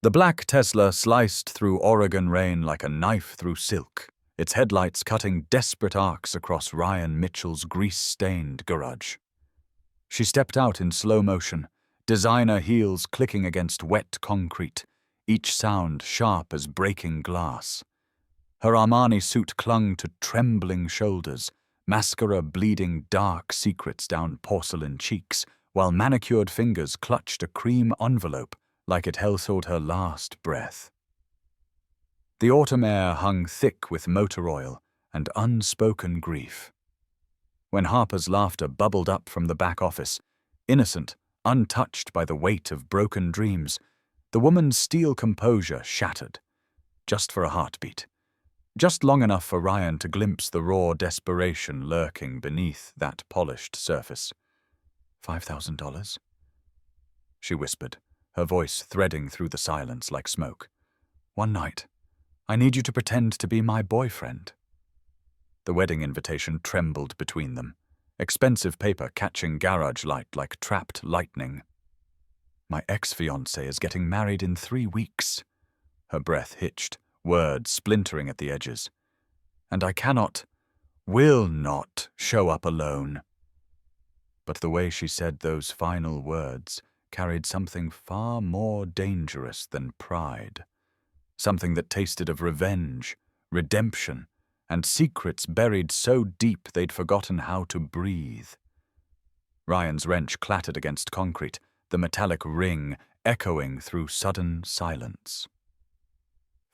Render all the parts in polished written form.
The black Tesla sliced through Oregon rain like a knife through silk, its headlights cutting desperate arcs across Ryan Mitchell's grease-stained garage. She stepped out in slow motion, designer heels clicking against wet concrete, each sound sharp as breaking glass. Her Armani suit clung to trembling shoulders, mascara bleeding dark secrets down porcelain cheeks, while manicured fingers clutched a cream envelope like it held her last breath. The autumn air hung thick with motor oil and unspoken grief. When Harper's laughter bubbled up from the back office, innocent, untouched by the weight of broken dreams, the woman's steel composure shattered, just for a heartbeat, just long enough for Ryan to glimpse the raw desperation lurking beneath that polished surface. $5,000? She whispered, her voice threading through the silence like smoke. One night. I need you to pretend to be my boyfriend. The wedding invitation trembled between them, expensive paper catching garage light like trapped lightning. My ex-fiancé is getting married in 3 weeks. Her breath hitched, words splintering at the edges. And I will not show up alone. But the way she said those final words carried something far more dangerous than pride. Something that tasted of revenge, redemption, and secrets buried so deep they'd forgotten how to breathe. Ryan's wrench clattered against concrete, the metallic ring echoing through sudden silence.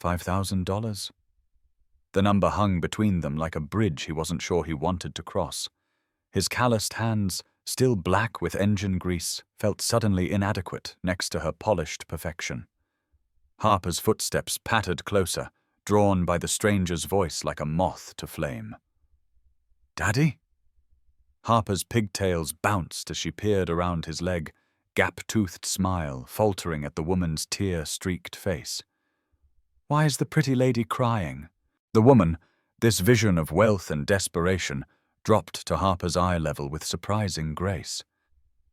$5,000? The number hung between them like a bridge he wasn't sure he wanted to cross. His calloused hands, still black with engine grease, felt suddenly inadequate next to her polished perfection. Harper's footsteps pattered closer, drawn by the stranger's voice like a moth to flame. Daddy? Harper's pigtails bounced as she peered around his leg, gap-toothed smile faltering at the woman's tear-streaked face. Why is the pretty lady crying? The woman, this vision of wealth and desperation, dropped to Harper's eye level with surprising grace.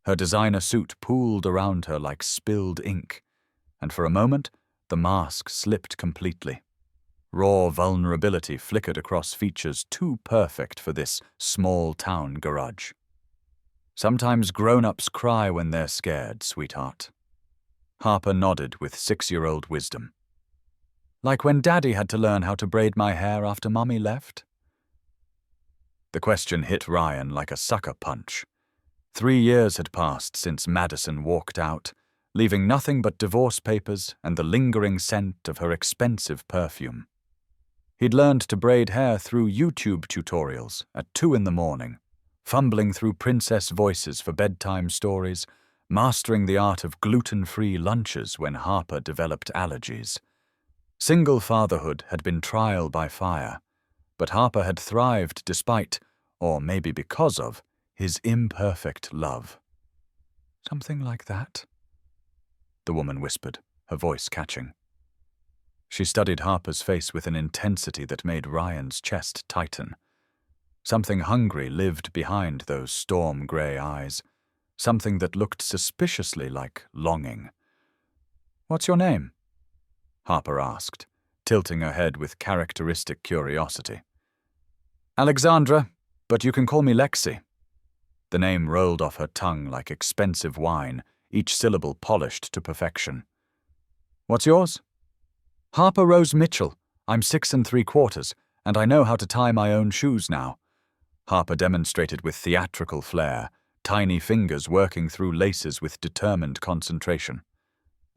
Her designer suit pooled around her like spilled ink, and for a moment, the mask slipped completely. Raw vulnerability flickered across features too perfect for this small-town garage. Sometimes grown-ups cry when they're scared, sweetheart. Harper nodded with 6-year-old wisdom. Like when Daddy had to learn how to braid my hair after Mommy left? The question hit Ryan like a sucker punch. 3 years had passed since Madison walked out, leaving nothing but divorce papers and the lingering scent of her expensive perfume. He'd learned to braid hair through YouTube tutorials at 2 a.m, fumbling through princess voices for bedtime stories, mastering the art of gluten-free lunches when Harper developed allergies. Single fatherhood had been trial by fire, but Harper had thrived despite, or maybe because of, his imperfect love. Something like that? The woman whispered, her voice catching. She studied Harper's face with an intensity that made Ryan's chest tighten. Something hungry lived behind those storm-gray eyes, something that looked suspiciously like longing. What's your name? Harper asked, tilting her head with characteristic curiosity. Alexandra, but you can call me Lexi. The name rolled off her tongue like expensive wine, each syllable polished to perfection. What's yours? Harper Rose Mitchell. I'm 6 3/4, and I know how to tie my own shoes now. Harper demonstrated with theatrical flair, tiny fingers working through laces with determined concentration.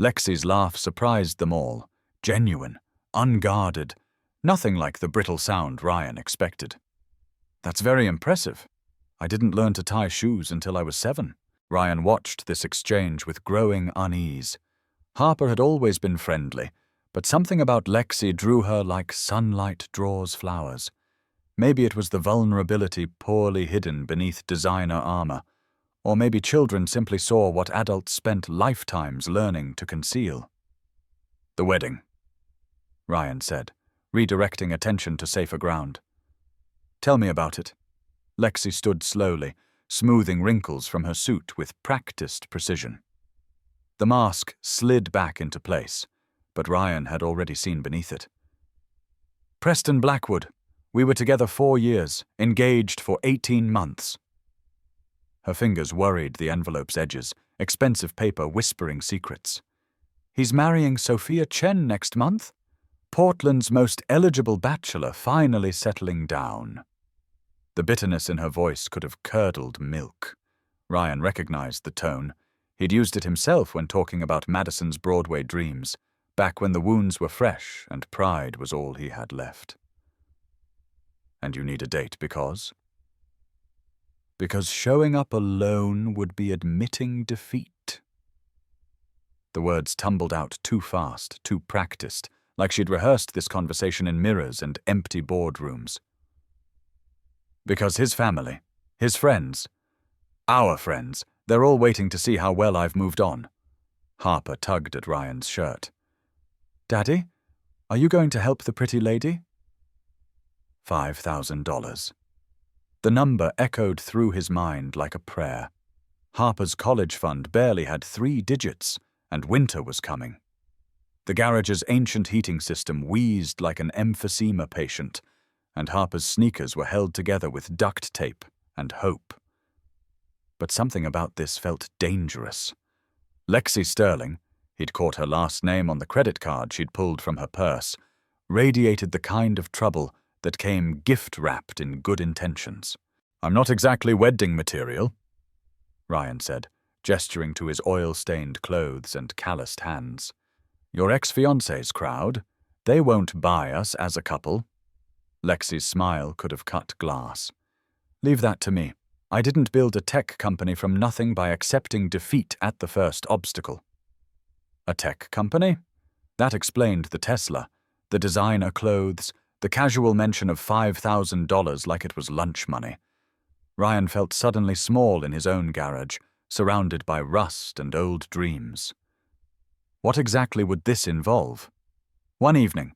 Lexi's laugh surprised them all, genuine, unguarded, nothing like the brittle sound Ryan expected. That's very impressive. I didn't learn to tie shoes until I was 7. Ryan watched this exchange with growing unease. Harper had always been friendly, but something about Lexi drew her like sunlight draws flowers. Maybe it was the vulnerability poorly hidden beneath designer armor, or maybe children simply saw what adults spent lifetimes learning to conceal. The wedding, Ryan said, redirecting attention to safer ground. Tell me about it. Lexi stood slowly, smoothing wrinkles from her suit with practiced precision. The mask slid back into place, but Ryan had already seen beneath it. Preston Blackwood. We were together 4 years, engaged for 18 months. Her fingers worried the envelope's edges, expensive paper whispering secrets. He's marrying Sophia Chen next month? Portland's most eligible bachelor finally settling down. The bitterness in her voice could have curdled milk. Ryan recognized the tone. He'd used it himself when talking about Madison's Broadway dreams, back when the wounds were fresh and pride was all he had left. And you need a date because? Because showing up alone would be admitting defeat. The words tumbled out too fast, too practiced, like she'd rehearsed this conversation in mirrors and empty boardrooms. Because his family, his friends, our friends, they're all waiting to see how well I've moved on. Harper tugged at Ryan's shirt. Daddy, are you going to help the pretty lady? $5,000. The number echoed through his mind like a prayer. Harper's college fund barely had 3 digits, and winter was coming. The garage's ancient heating system wheezed like an emphysema patient, and Harper's sneakers were held together with duct tape and hope. But something about this felt dangerous. Lexi Sterling, he'd caught her last name on the credit card she'd pulled from her purse, radiated the kind of trouble that came gift-wrapped in good intentions. I'm not exactly wedding material, Ryan said, gesturing to his oil-stained clothes and calloused hands. Your ex-fiancé's crowd, they won't buy us as a couple. Lexi's smile could have cut glass. Leave that to me. I didn't build a tech company from nothing by accepting defeat at the first obstacle. A tech company? That explained the Tesla, the designer clothes, the casual mention of $5,000 like it was lunch money. Ryan felt suddenly small in his own garage, surrounded by rust and old dreams. What exactly would this involve? One evening,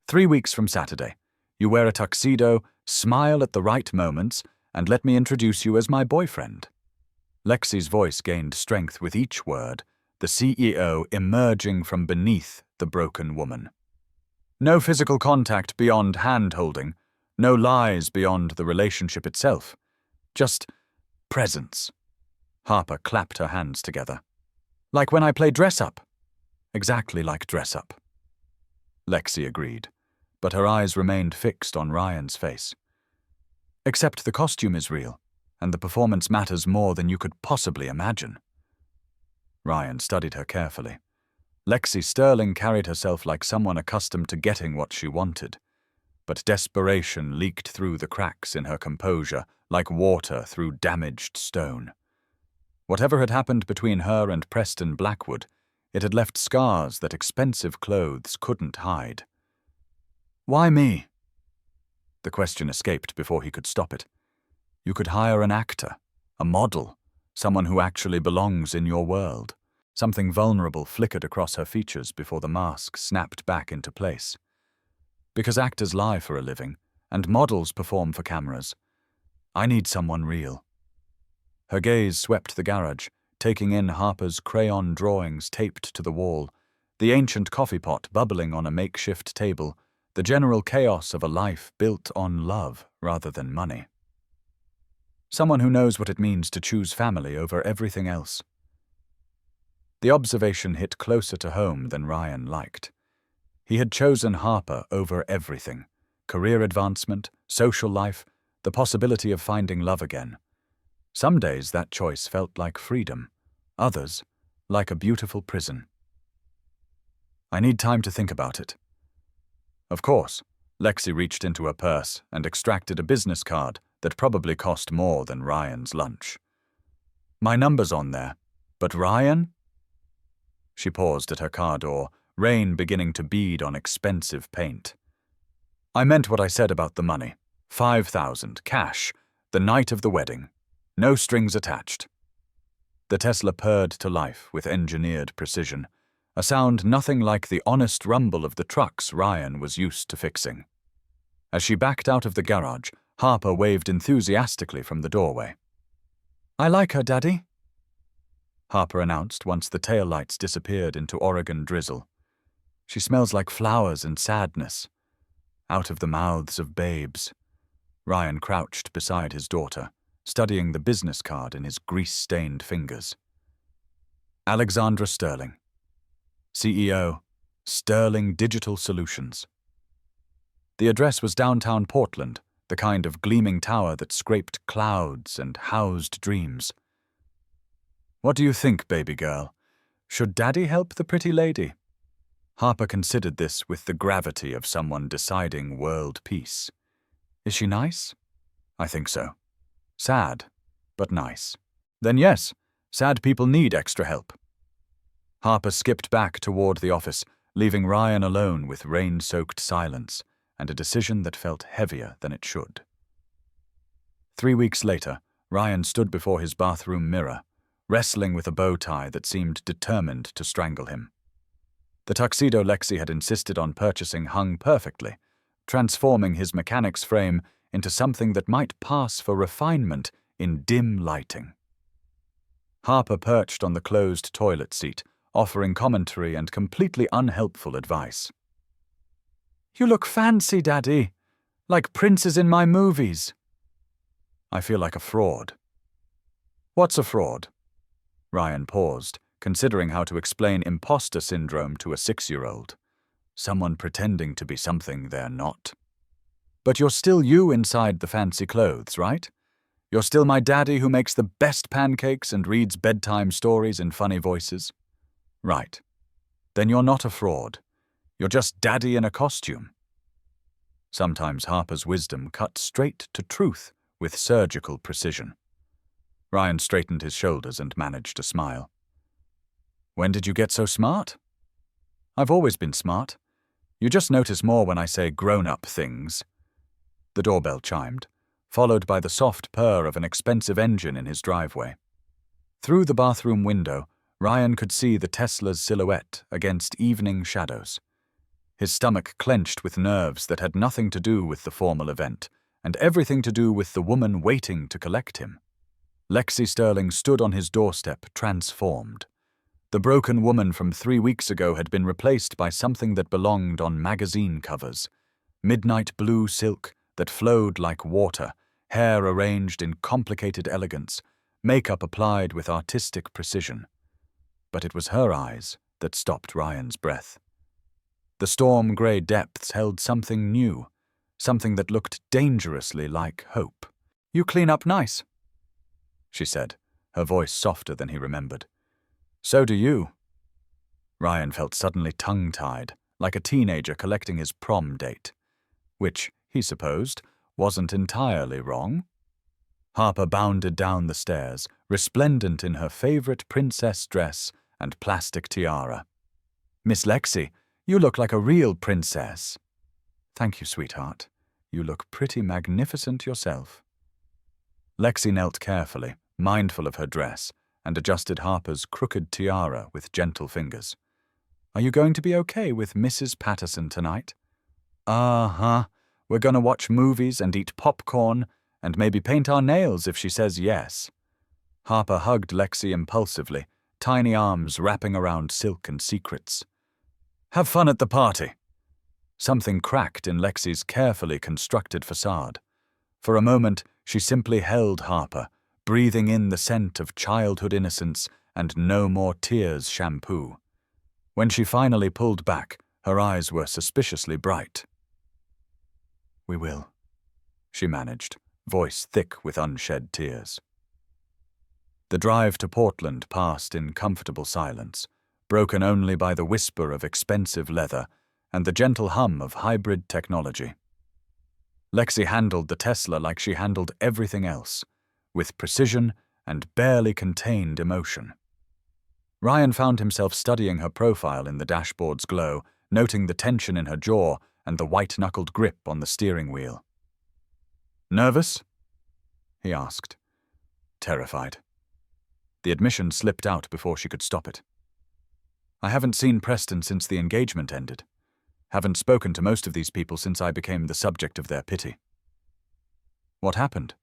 3 weeks from Saturday, you wear a tuxedo, smile at the right moments, and let me introduce you as my boyfriend. Lexi's voice gained strength with each word, the CEO emerging from beneath the broken woman. No physical contact beyond hand-holding, no lies beyond the relationship itself. Just presence. Harper clapped her hands together. Like when I play dress-up. Exactly like dress-up. Lexi agreed, but her eyes remained fixed on Ryan's face. Except the costume is real, and the performance matters more than you could possibly imagine. Ryan studied her carefully. Lexi Sterling carried herself like someone accustomed to getting what she wanted, but desperation leaked through the cracks in her composure like water through damaged stone. Whatever had happened between her and Preston Blackwood, it had left scars that expensive clothes couldn't hide. Why me? The question escaped before he could stop it. You could hire an actor, a model, someone who actually belongs in your world. Something vulnerable flickered across her features before the mask snapped back into place. Because actors lie for a living, and models perform for cameras. I need someone real. Her gaze swept the garage, taking in Harper's crayon drawings taped to the wall, the ancient coffee pot bubbling on a makeshift table, the general chaos of a life built on love rather than money. Someone who knows what it means to choose family over everything else. The observation hit closer to home than Ryan liked. He had chosen Harper over everything: career advancement, social life, the possibility of finding love again. Some days that choice felt like freedom, others like a beautiful prison. I need time to think about it. Of course, Lexi reached into her purse and extracted a business card that probably cost more than Ryan's lunch. My number's on there, but Ryan? She paused at her car door, rain beginning to bead on expensive paint. I meant what I said about the money. $5,000, cash, the night of the wedding. No strings attached. The Tesla purred to life with engineered precision, a sound nothing like the honest rumble of the trucks Ryan was used to fixing. As she backed out of the garage, Harper waved enthusiastically from the doorway. I like her, Daddy, Harper announced once the taillights disappeared into Oregon drizzle. She smells like flowers and sadness, out of the mouths of babes. Ryan crouched beside his daughter, studying the business card in his grease-stained fingers. Alexandra Sterling, CEO, Sterling Digital Solutions. The address was downtown Portland, the kind of gleaming tower that scraped clouds and housed dreams. "What do you think, baby girl? Should Daddy help the pretty lady?" Harper considered this with the gravity of someone deciding world peace. "Is she nice?" "I think so. Sad, but nice." "Then yes, sad people need extra help." Harper skipped back toward the office, leaving Ryan alone with rain-soaked silence and a decision that felt heavier than it should. 3 weeks later, Ryan stood before his bathroom mirror, wrestling with a bow tie that seemed determined to strangle him. The tuxedo Lexi had insisted on purchasing hung perfectly, transforming his mechanic's frame into something that might pass for refinement in dim lighting. Harper perched on the closed toilet seat, offering commentary and completely unhelpful advice. "You look fancy, Daddy, like princes in my movies." "I feel like a fraud." "What's a fraud?" Ryan paused, considering how to explain imposter syndrome to a 6-year-old. Someone pretending to be something they're not. "But you're still you inside the fancy clothes, right? You're still my daddy who makes the best pancakes and reads bedtime stories in funny voices." "Right. Then you're not a fraud. You're just daddy in a costume." Sometimes Harper's wisdom cut straight to truth with surgical precision. Ryan straightened his shoulders and managed a smile. "When did you get so smart?" "I've always been smart. You just notice more when I say grown-up things." The doorbell chimed, followed by the soft purr of an expensive engine in his driveway. Through the bathroom window, Ryan could see the Tesla's silhouette against evening shadows. His stomach clenched with nerves that had nothing to do with the formal event, and everything to do with the woman waiting to collect him. Lexi Sterling stood on his doorstep, transformed. The broken woman from 3 weeks ago had been replaced by something that belonged on magazine covers. Midnight blue silk that flowed like water, hair arranged in complicated elegance, makeup applied with artistic precision. But it was her eyes that stopped Ryan's breath. The storm-grey depths held something new, something that looked dangerously like hope. "You clean up nice," she said, her voice softer than he remembered. "So do you." Ryan felt suddenly tongue-tied, like a teenager collecting his prom date, which, he supposed, wasn't entirely wrong. Harper bounded down the stairs, resplendent in her favorite princess dress and plastic tiara. "Miss Lexi, you look like a real princess." "Thank you, sweetheart. You look pretty magnificent yourself." Lexi knelt carefully, mindful of her dress, and adjusted Harper's crooked tiara with gentle fingers. "Are you going to be okay with Mrs. Patterson tonight?" "Uh-huh. We're gonna watch movies and eat popcorn, and maybe paint our nails if she says yes." Harper hugged Lexi impulsively, tiny arms wrapping around silk and secrets. "Have fun at the party." Something cracked in Lexi's carefully constructed facade. For a moment, she simply held Harper, breathing in the scent of childhood innocence and no more tears shampoo. When she finally pulled back, her eyes were suspiciously bright. "We will," she managed, voice thick with unshed tears. The drive to Portland passed in comfortable silence, broken only by the whisper of expensive leather and the gentle hum of hybrid technology. Lexi handled the Tesla like she handled everything else, with precision and barely contained emotion. Ryan found himself studying her profile in the dashboard's glow, noting the tension in her jaw and the white-knuckled grip on the steering wheel. "Nervous?" he asked. Terrified. The admission slipped out before she could stop it. "I haven't seen Preston since the engagement ended. Haven't spoken to most of these people since I became the subject of their pity." "What happened?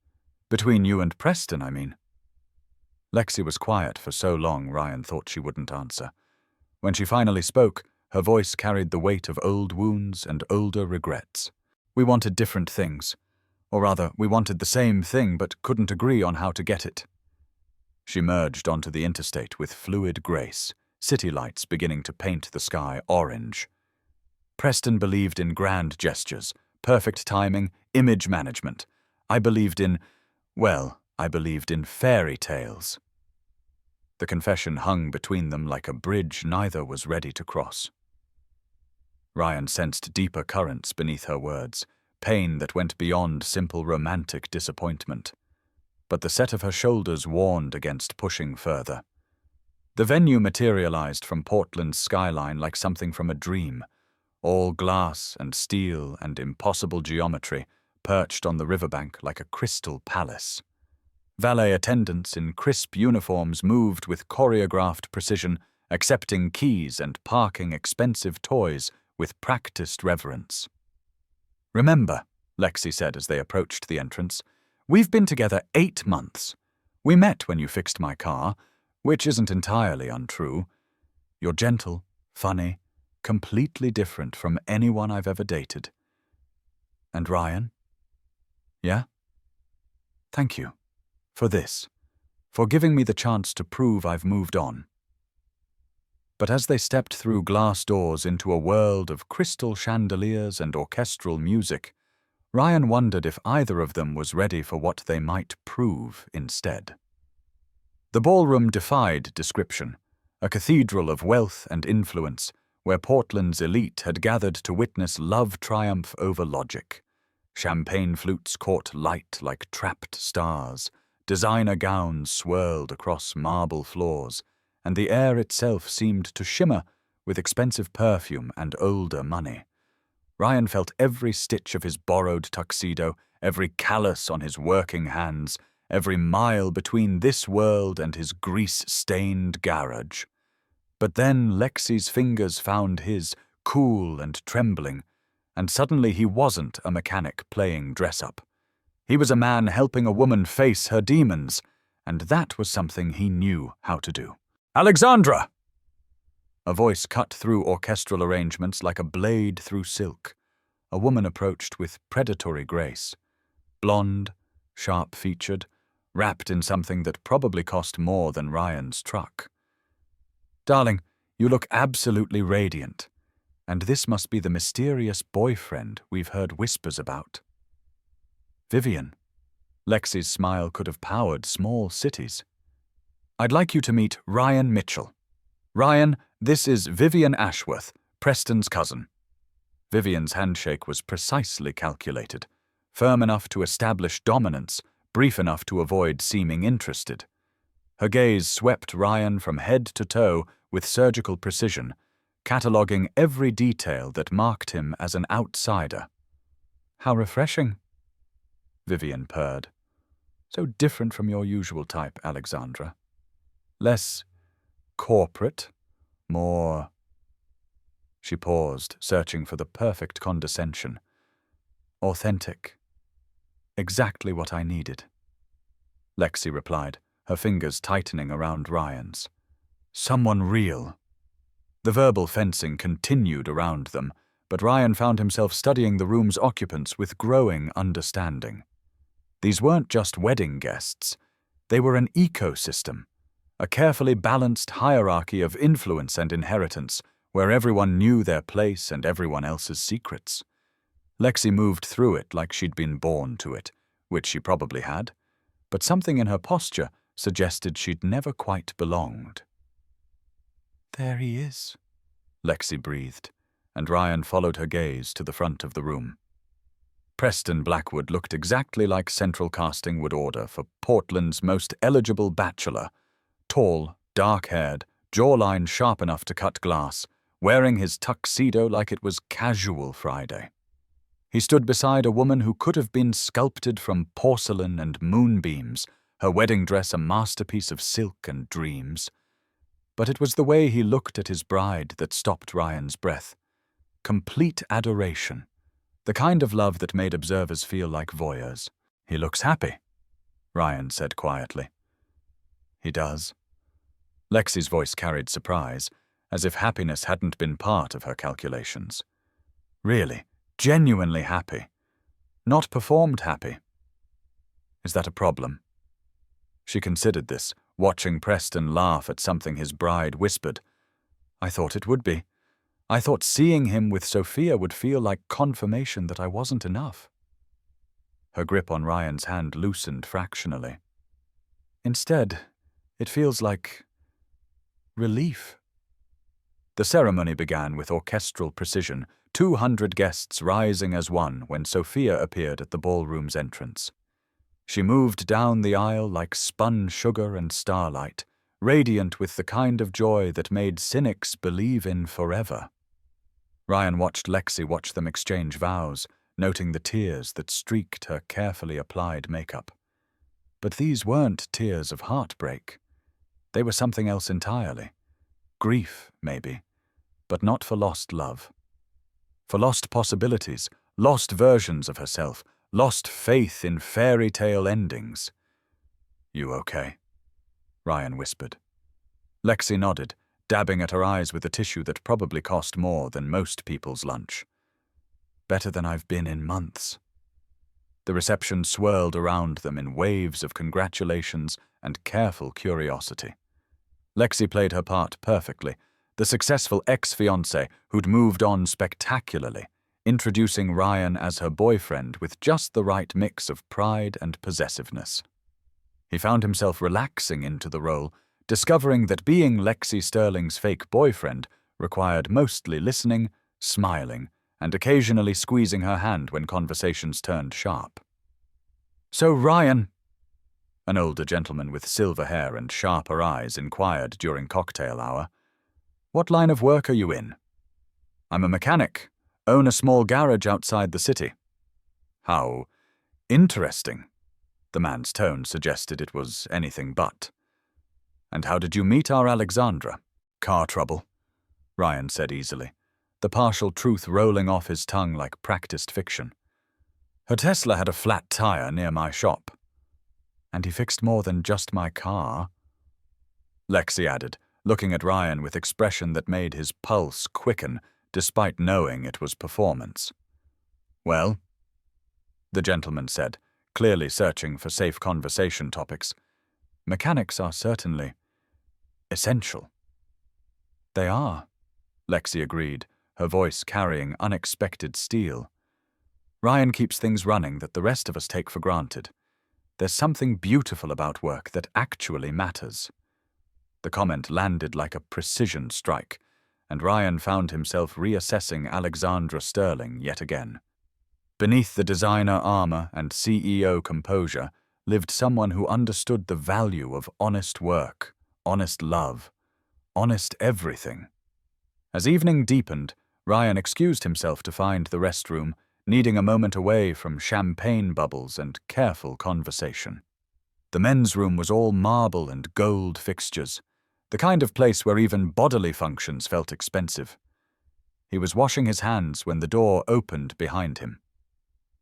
Between you and Preston, I mean." Lexi was quiet for so long Ryan thought she wouldn't answer. When she finally spoke, Her voice carried the weight of old wounds and older regrets. We wanted different things. Or rather, we wanted the same thing but couldn't agree on how to get it. She merged onto the interstate with fluid grace, city lights beginning to paint the sky orange. Preston believed in grand gestures, perfect timing, image management. I believed in fairy tales. The confession hung between them like a bridge neither was ready to cross. Ryan sensed deeper currents beneath her words, pain that went beyond simple romantic disappointment. But the set of her shoulders warned against pushing further. The venue materialized from Portland's skyline like something from a dream, all glass and steel and impossible geometry, perched on the riverbank like a crystal palace. Valet attendants in crisp uniforms moved with choreographed precision, accepting keys and parking expensive toys with practiced reverence. "Remember," Lexi said as they approached the entrance, "we've been together 8 months. We met when you fixed my car, which isn't entirely untrue. You're gentle, funny, completely different from anyone I've ever dated. And Ryan? Yeah? Thank you. For this. For giving me the chance to prove I've moved on." But as they stepped through glass doors into a world of crystal chandeliers and orchestral music, Ryan wondered if either of them was ready for what they might prove instead. The ballroom defied description, a cathedral of wealth and influence, where Portland's elite had gathered to witness love triumph over logic. Champagne flutes caught light like trapped stars, designer gowns swirled across marble floors, and the air itself seemed to shimmer with expensive perfume and older money. Ryan felt every stitch of his borrowed tuxedo, every callus on his working hands, every mile between this world and his grease-stained garage. But then Lexi's fingers found his, cool and trembling, and suddenly he wasn't a mechanic playing dress-up. He was a man helping a woman face her demons, and that was something he knew how to do. "Alexandra!" A voice cut through orchestral arrangements like a blade through silk. A woman approached with predatory grace. Blonde, sharp-featured, wrapped in something that probably cost more than Ryan's truck. "Darling, you look absolutely radiant. And this must be the mysterious boyfriend we've heard whispers about." "Vivian." Lexi's smile could have powered small cities. "I'd like you to meet Ryan Mitchell. Ryan, this is Vivian Ashworth, Preston's cousin." Vivian's handshake was precisely calculated, firm enough to establish dominance, brief enough to avoid seeming interested. Her gaze swept Ryan from head to toe with surgical precision, cataloguing every detail that marked him as an outsider. "How refreshing," Vivian purred. "So different from your usual type, Alexandra. Less corporate, more—" She paused, searching for the perfect condescension. "Authentic. Exactly what I needed," Lexi replied, her fingers tightening around Ryan's. "Someone real." The verbal fencing continued around them, but Ryan found himself studying the room's occupants with growing understanding. These weren't just wedding guests. They were an ecosystem, a carefully balanced hierarchy of influence and inheritance, where everyone knew their place and everyone else's secrets. Lexi moved through it like she'd been born to it, which she probably had, but something in her posture suggested she'd never quite belonged. "There he is," Lexi breathed, and Ryan followed her gaze to the front of the room. Preston Blackwood looked exactly like central casting would order for Portland's most eligible bachelor, tall, dark-haired, jawline sharp enough to cut glass, wearing his tuxedo like it was casual Friday. He stood beside a woman who could have been sculpted from porcelain and moonbeams, her wedding dress a masterpiece of silk and dreams. But it was the way he looked at his bride that stopped Ryan's breath. Complete adoration. The kind of love that made observers feel like voyeurs. "He looks happy," Ryan said quietly. "He does." Lexi's voice carried surprise, as if happiness hadn't been part of her calculations. Really, genuinely happy. Not performed happy. Is that a problem? She considered this, watching Preston laugh at something his bride whispered. I thought it would be. I thought seeing him with Sophia would feel like confirmation that I wasn't enough. Her grip on Ryan's hand loosened fractionally. Instead, it feels like relief. The ceremony began with orchestral precision, 200 guests rising as one when Sophia appeared at the ballroom's entrance. She moved down the aisle like spun sugar and starlight, radiant with the kind of joy that made cynics believe in forever. Ryan watched Lexi watch them exchange vows, noting the tears that streaked her carefully applied makeup. But these weren't tears of heartbreak. They were something else entirely. Grief, maybe, but not for lost love. For lost possibilities, lost versions of herself, lost faith in fairy tale endings. You okay? Ryan whispered. Lexi nodded, dabbing at her eyes with a tissue that probably cost more than most people's lunch. Better than I've been in months. The reception swirled around them in waves of congratulations and careful curiosity. Lexi played her part perfectly, the successful ex-fiancé who'd moved on spectacularly, introducing Ryan as her boyfriend with just the right mix of pride and possessiveness. He found himself relaxing into the role, discovering that being Lexi Sterling's fake boyfriend required mostly listening, smiling, and occasionally squeezing her hand when conversations turned sharp. So Ryan, an older gentleman with silver hair and sharper eyes inquired during cocktail hour, what line of work are you in? I'm a mechanic, own a small garage outside the city. How interesting. The man's tone suggested it was anything but. And how did you meet our Alexandra? Car trouble, Ryan said easily, the partial truth rolling off his tongue like practiced fiction. Her Tesla had a flat tire near my shop. And he fixed more than just my car. Lexi added, looking at Ryan with expression that made his pulse quicken, despite knowing it was performance. Well, the gentleman said, clearly searching for safe conversation topics, mechanics are certainly essential. They are, Lexi agreed, her voice carrying unexpected steel. Ryan keeps things running that the rest of us take for granted. There's something beautiful about work that actually matters. The comment landed like a precision strike, and Ryan found himself reassessing Alexandra Sterling yet again. Beneath the designer armor and CEO composure lived someone who understood the value of honest work, honest love, honest everything. As evening deepened, Ryan excused himself to find the restroom, needing a moment away from champagne bubbles and careful conversation. The men's room was all marble and gold fixtures, the kind of place where even bodily functions felt expensive. He was washing his hands when the door opened behind him.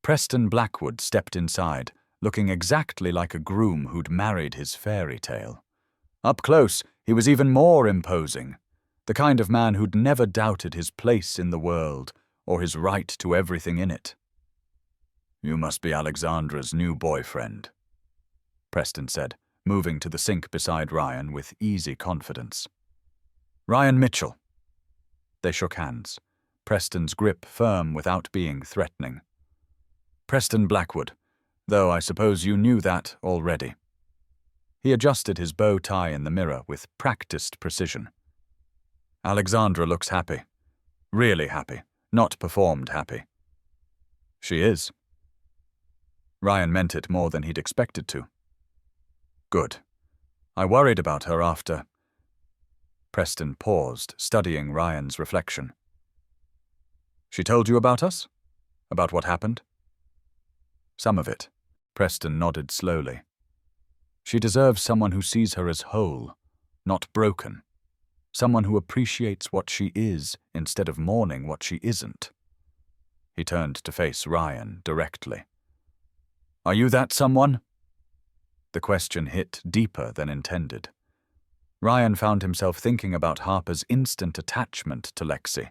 Preston Blackwood stepped inside, looking exactly like a groom who'd married his fairy tale. Up close, he was even more imposing, the kind of man who'd never doubted his place in the world or his right to everything in it. You must be Alexandra's new boyfriend, Preston said, moving to the sink beside Ryan with easy confidence. Ryan Mitchell. They shook hands, Preston's grip firm without being threatening. Preston Blackwood, though I suppose you knew that already. He adjusted his bow tie in the mirror with practiced precision. Alexandra looks happy. Really happy, not performed happy. She is. Ryan meant it more than he'd expected to. Good. I worried about her after. Preston paused, studying Ryan's reflection. She told you about us? About what happened? Some of it. Preston nodded slowly. She deserves someone who sees her as whole, not broken. Someone who appreciates what she is instead of mourning what she isn't. He turned to face Ryan directly. Are you that someone? The question hit deeper than intended. Ryan found himself thinking about Harper's instant attachment to Lexi,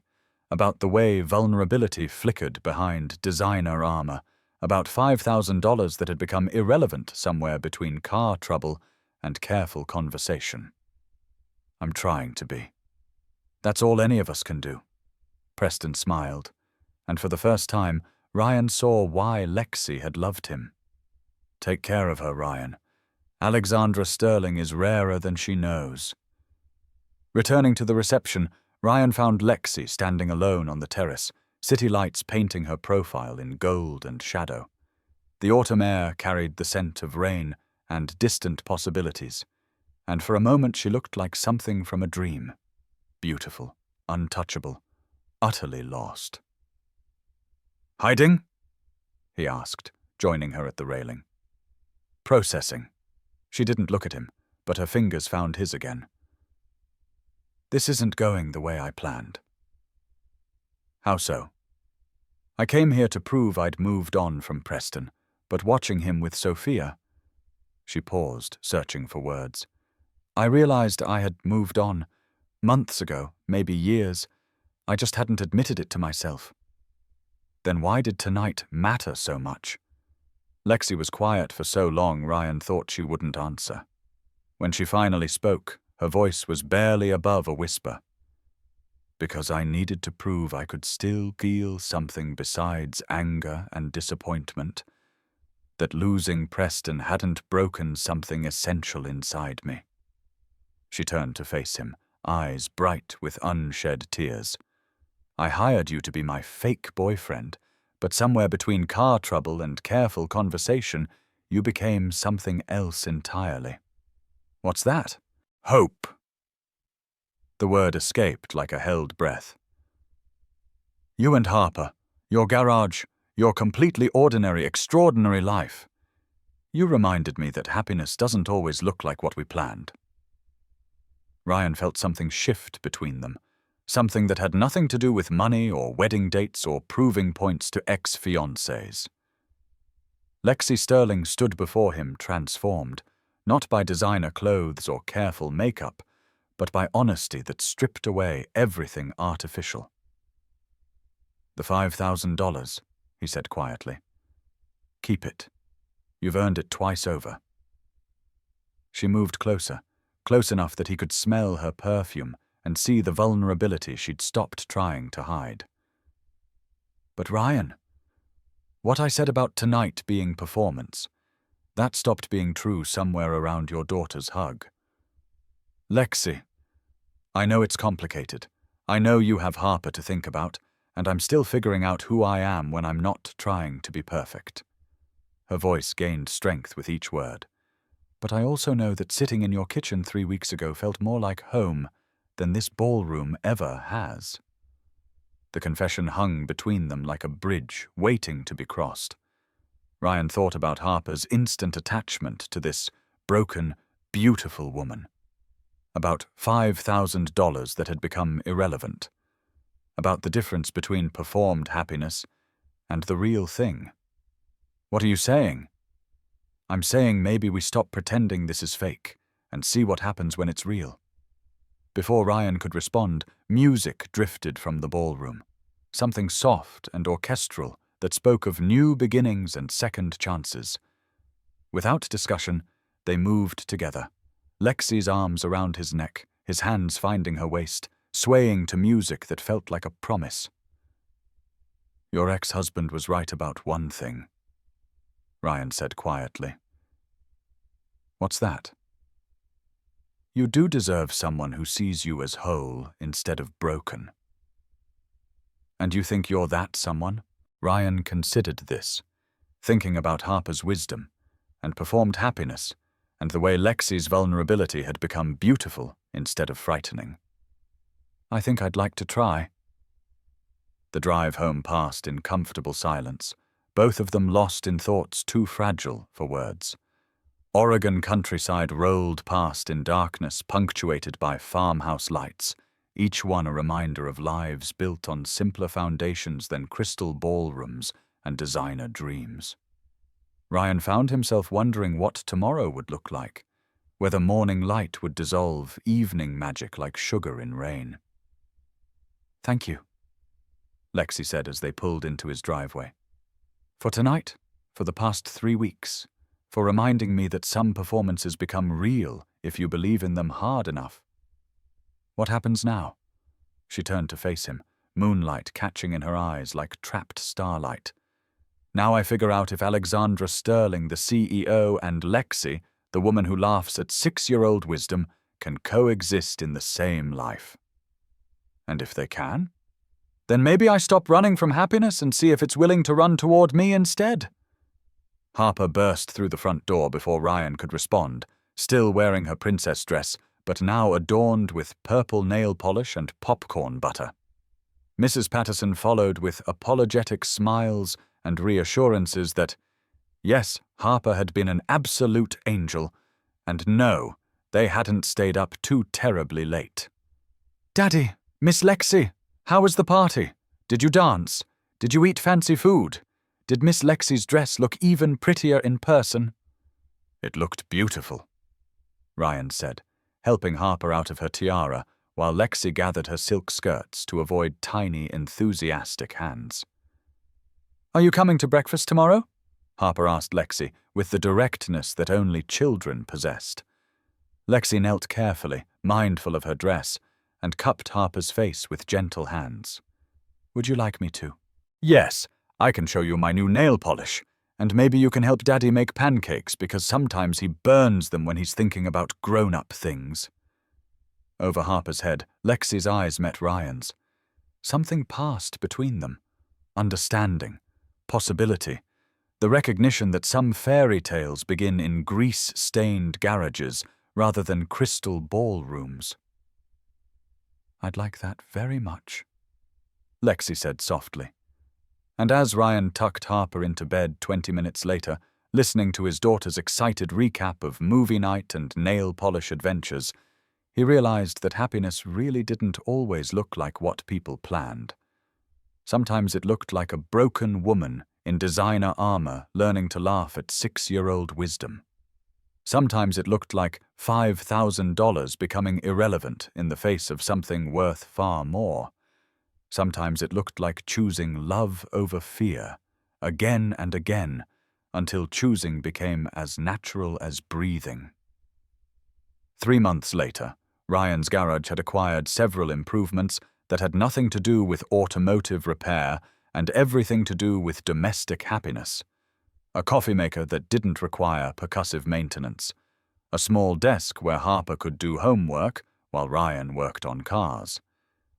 about the way vulnerability flickered behind designer armor, about $5,000 that had become irrelevant somewhere between car trouble and careful conversation. I'm trying to be. That's all any of us can do. Preston smiled, and for the first time, Ryan saw why Lexi had loved him. Take care of her, Ryan. Alexandra Sterling is rarer than she knows. Returning to the reception, Ryan found Lexi standing alone on the terrace, city lights painting her profile in gold and shadow. The autumn air carried the scent of rain and distant possibilities, and for a moment she looked like something from a dream. Beautiful, untouchable, utterly lost. "Hiding?" he asked, joining her at the railing. Processing. She didn't look at him, but her fingers found his again. This isn't going the way I planned. How so? I came here to prove I'd moved on from Preston, but watching him with Sophia... She paused, searching for words. I realized I had moved on. Months ago, maybe years. I just hadn't admitted it to myself. Then why did tonight matter so much? Lexi was quiet for so long Ryan thought she wouldn't answer. When she finally spoke, her voice was barely above a whisper. Because I needed to prove I could still feel something besides anger and disappointment, that losing Preston hadn't broken something essential inside me. She turned to face him, eyes bright with unshed tears. I hired you to be my fake boyfriend, but somewhere between car trouble and careful conversation, you became something else entirely. What's that? Hope. The word escaped like a held breath. You and Harper, your garage, your completely ordinary, extraordinary life. You reminded me that happiness doesn't always look like what we planned. Ryan felt something shift between them, something that had nothing to do with money or wedding dates or proving points to ex-fiancés. Lexi Sterling stood before him transformed, not by designer clothes or careful makeup, but by honesty that stripped away everything artificial. The $5,000, he said quietly. Keep it. You've earned it twice over. She moved closer, close enough that he could smell her perfume and see the vulnerability she'd stopped trying to hide. But Ryan, what I said about tonight being performance, that stopped being true somewhere around your daughter's hug. Lexi, I know it's complicated. I know you have Harper to think about, and I'm still figuring out who I am when I'm not trying to be perfect. Her voice gained strength with each word. But I also know that sitting in your kitchen 3 weeks ago felt more like home than this ballroom ever has. The confession hung between them like a bridge waiting to be crossed. Ryan thought about Harper's instant attachment to this broken, beautiful woman. About $5,000 that had become irrelevant. About the difference between performed happiness and the real thing. What are you saying? I'm saying maybe we stop pretending this is fake and see what happens when it's real. Before Ryan could respond, music drifted from the ballroom. Something soft and orchestral that spoke of new beginnings and second chances. Without discussion, they moved together. Lexi's arms around his neck, his hands finding her waist, swaying to music that felt like a promise. Your ex-husband was right about one thing, Ryan said quietly. What's that? You do deserve someone who sees you as whole instead of broken. And you think you're that someone? Ryan considered this, thinking about Harper's wisdom and performed happiness and the way Lexi's vulnerability had become beautiful instead of frightening. I think I'd like to try. The drive home passed in comfortable silence, both of them lost in thoughts too fragile for words. Oregon countryside rolled past in darkness punctuated by farmhouse lights, each one a reminder of lives built on simpler foundations than crystal ballrooms and designer dreams. Ryan found himself wondering what tomorrow would look like, where the morning light would dissolve evening magic like sugar in rain. "Thank you," Lexi said as they pulled into his driveway. "For tonight, for the past 3 weeks, for reminding me that some performances become real if you believe in them hard enough. What happens now?" She turned to face him, moonlight catching in her eyes like trapped starlight. "Now I figure out if Alexandra Sterling, the CEO, and Lexi, the woman who laughs at 6-year-old wisdom, can coexist in the same life. And if they can, then maybe I stop running from happiness and see if it's willing to run toward me instead." Harper burst through the front door before Ryan could respond, still wearing her princess dress, but now adorned with purple nail polish and popcorn butter. Mrs. Patterson followed with apologetic smiles and reassurances that, yes, Harper had been an absolute angel, and no, they hadn't stayed up too terribly late. "Daddy, Miss Lexi, how was the party? Did you dance? Did you eat fancy food? Did Miss Lexi's dress look even prettier in person?" "It looked beautiful," Ryan said, helping Harper out of her tiara while Lexi gathered her silk skirts to avoid tiny, enthusiastic hands. "Are you coming to breakfast tomorrow?" Harper asked Lexi with the directness that only children possessed. Lexi knelt carefully, mindful of her dress, and cupped Harper's face with gentle hands. "Would you like me to?" "Yes, I can show you my new nail polish, and maybe you can help Daddy make pancakes because sometimes he burns them when he's thinking about grown-up things." Over Harper's head, Lexi's eyes met Ryan's. Something passed between them. Understanding, possibility, the recognition that some fairy tales begin in grease-stained garages rather than crystal ballrooms. "I'd like that very much," Lexi said softly. And as Ryan tucked Harper into bed 20 minutes later, listening to his daughter's excited recap of movie night and nail polish adventures, he realized that happiness really didn't always look like what people planned. Sometimes it looked like a broken woman in designer armor learning to laugh at 6-year-old wisdom. Sometimes it looked like $5,000 becoming irrelevant in the face of something worth far more. Sometimes it looked like choosing love over fear, again and again, until choosing became as natural as breathing. 3 months later, Ryan's garage had acquired several improvements that had nothing to do with automotive repair and everything to do with domestic happiness. A coffee maker that didn't require percussive maintenance. A small desk where Harper could do homework while Ryan worked on cars.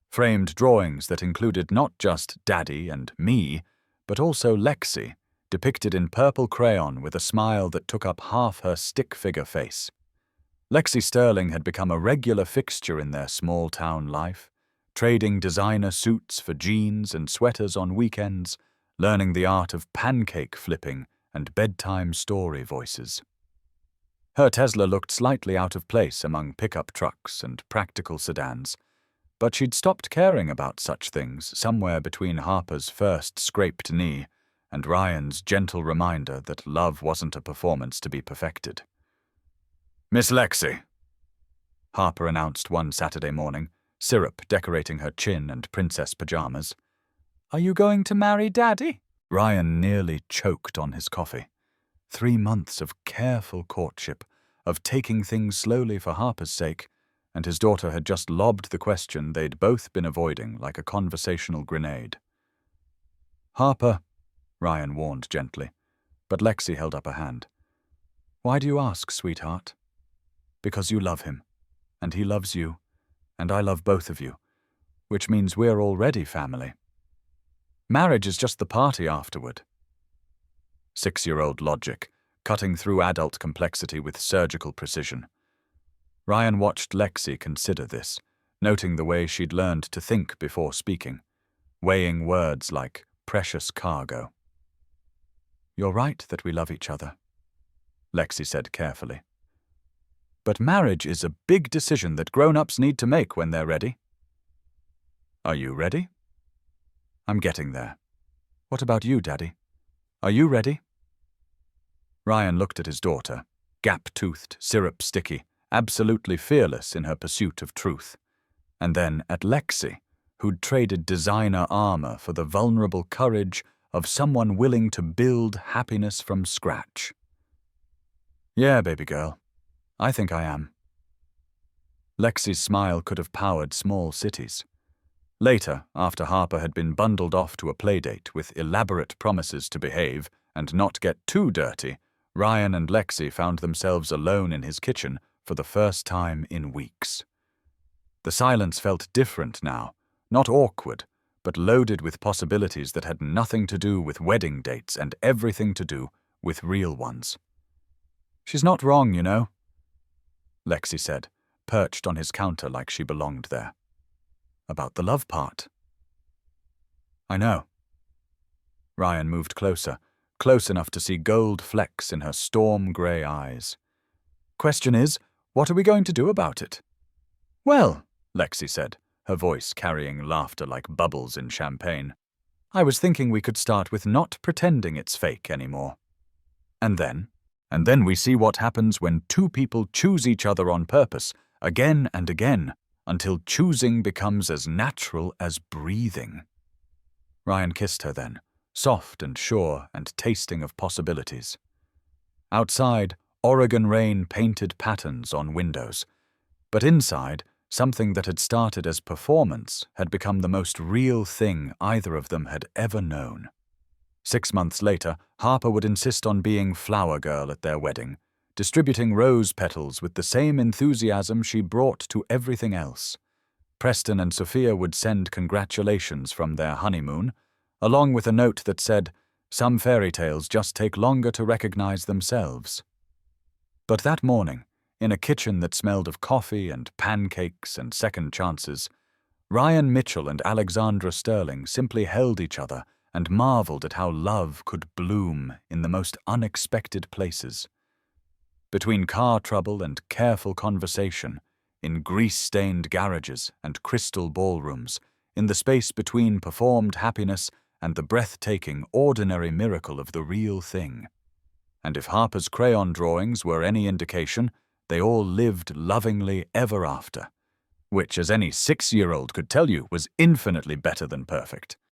Framed drawings that included not just Daddy and me, but also Lexi, depicted in purple crayon with a smile that took up half her stick-figure face. Lexi Sterling had become a regular fixture in their small-town life, trading designer suits for jeans and sweaters on weekends, learning the art of pancake flipping and bedtime story voices. Her Tesla looked slightly out of place among pickup trucks and practical sedans, but she'd stopped caring about such things somewhere between Harper's first scraped knee and Ryan's gentle reminder that love wasn't a performance to be perfected. "Miss Lexi," Harper announced one Saturday morning, syrup decorating her chin and princess pajamas. "Are you going to marry Daddy?" Ryan nearly choked on his coffee. 3 months of careful courtship, of taking things slowly for Harper's sake, and his daughter had just lobbed the question they'd both been avoiding like a conversational grenade. "Harper," Ryan warned gently, but Lexi held up a hand. "Why do you ask, sweetheart?" "Because you love him, and he loves you, and I love both of you, which means we're already family. Marriage is just the party afterward." 6-year-old logic, cutting through adult complexity with surgical precision. Ryan watched Lexi consider this, noting the way she'd learned to think before speaking, weighing words like precious cargo. "You're right that we love each other," Lexi said carefully. "But marriage is a big decision that grown-ups need to make when they're ready." "Are you ready?" "I'm getting there. What about you, Daddy? Are you ready?" Ryan looked at his daughter, gap-toothed, syrup-sticky, absolutely fearless in her pursuit of truth. And then at Lexi, who'd traded designer armor for the vulnerable courage of someone willing to build happiness from scratch. Yeah, baby girl, I think I am. Lexi's smile could have powered small cities. Later, after Harper had been bundled off to a playdate with elaborate promises to behave and not get too dirty, Ryan and Lexi found themselves alone in his kitchen for the first time in weeks. The silence felt different now, not awkward, but loaded with possibilities that had nothing to do with wedding dates and everything to do with real ones. She's not wrong, you know, Lexi said, perched on his counter like she belonged there. About the love part. I know. Ryan moved closer, close enough to see gold flecks in her storm-grey eyes. Question is, what are we going to do about it? Well, Lexi said, her voice carrying laughter like bubbles in champagne. I was thinking we could start with not pretending it's fake anymore. And then we see what happens when two people choose each other on purpose, again and again, until choosing becomes as natural as breathing. Ryan kissed her then, soft and sure and tasting of possibilities. Outside, Oregon rain painted patterns on windows, but inside, something that had started as performance had become the most real thing either of them had ever known. 6 months later, Harper would insist on being flower girl at their wedding, distributing rose petals with the same enthusiasm she brought to everything else. Preston and Sophia would send congratulations from their honeymoon, along with a note that said, "Some fairy tales just take longer to recognize themselves." But that morning, in a kitchen that smelled of coffee and pancakes and second chances, Ryan Mitchell and Alexandra Sterling simply held each other and marveled at how love could bloom in the most unexpected places. Between car trouble and careful conversation, in grease-stained garages and crystal ballrooms, in the space between performed happiness and the breathtaking, ordinary miracle of the real thing. And if Harper's crayon drawings were any indication, they all lived lovingly ever after, which, as any 6-year-old could tell you, was infinitely better than perfect.